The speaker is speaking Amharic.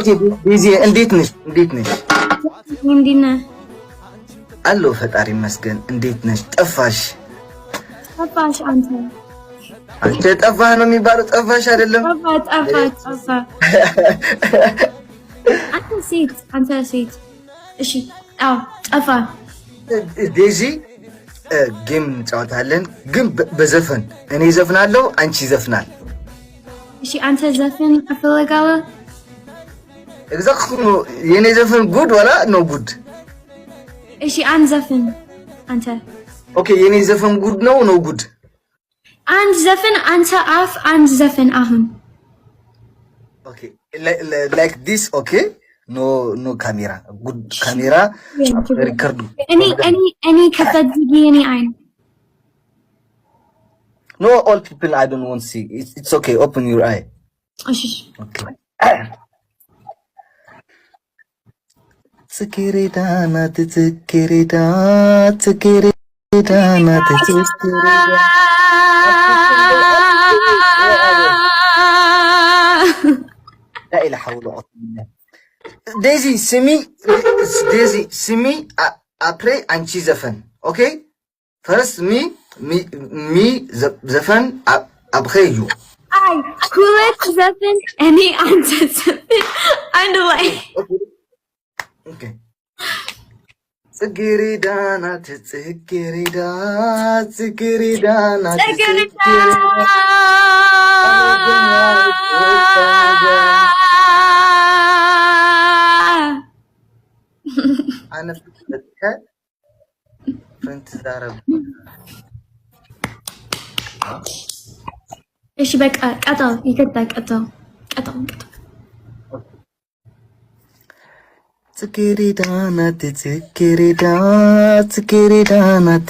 ኦኬ ዴዚ እንዴት ነሽ? እንዴና አሎ ፈጣሪ ይመስገን። እንዴት ነሽ? ጠፋሽ አንተ ጠፋህ ነው የሚባለው። ጠፋሽ አይደለም። ጠፋ አንተ ሴት እሺ። አዎ ጠፋ። ዴዚ ጌም እንጫወታለን ግን በዘፈን እኔ ዘፍናለሁ አንቺ ዘፍናል። እሺ አንተ ዘፈን አፈልጋለሁ። exactly የኔ ዘፈን ጉድ ወላ ኖ ጉድ? እሺ አንተ ዘፈን አንተ ኦኬ የኔ ዘፈን ጉድ ነው ኖ ጉድ? አንተ ዘፈን አንተ አፍ አንተ ዘፈን አሁን ኦኬ like this okay no camera good camera record any ከፈትጊ እኔ አይን no all people I don't want to see it's okay open your eye እሺ okay ጽጌረዳ ናት ጽጌረዳ ጽጌረዳ ናት ጽጌረዳ لا إله حول ولا قوة ዴዚ ስሚ አፕሬ አንቺ ዘፈን ኦኬ ፈርስት ሚ ዘፈን አብኸዩ አይ ኩለት ዘፈን እኔ አንተ ዘፈን አንድ ላይ ኦኬ ጽጌረዳ ናት ጽጌረዳ ጽጌረዳ ናት ጽጌረዳ أنا فكرتها فأنت تعرف إيش بك قطع يكتك قطع ጽጌረዳ ናት ጽጌረዳ ጽጌረዳ ናት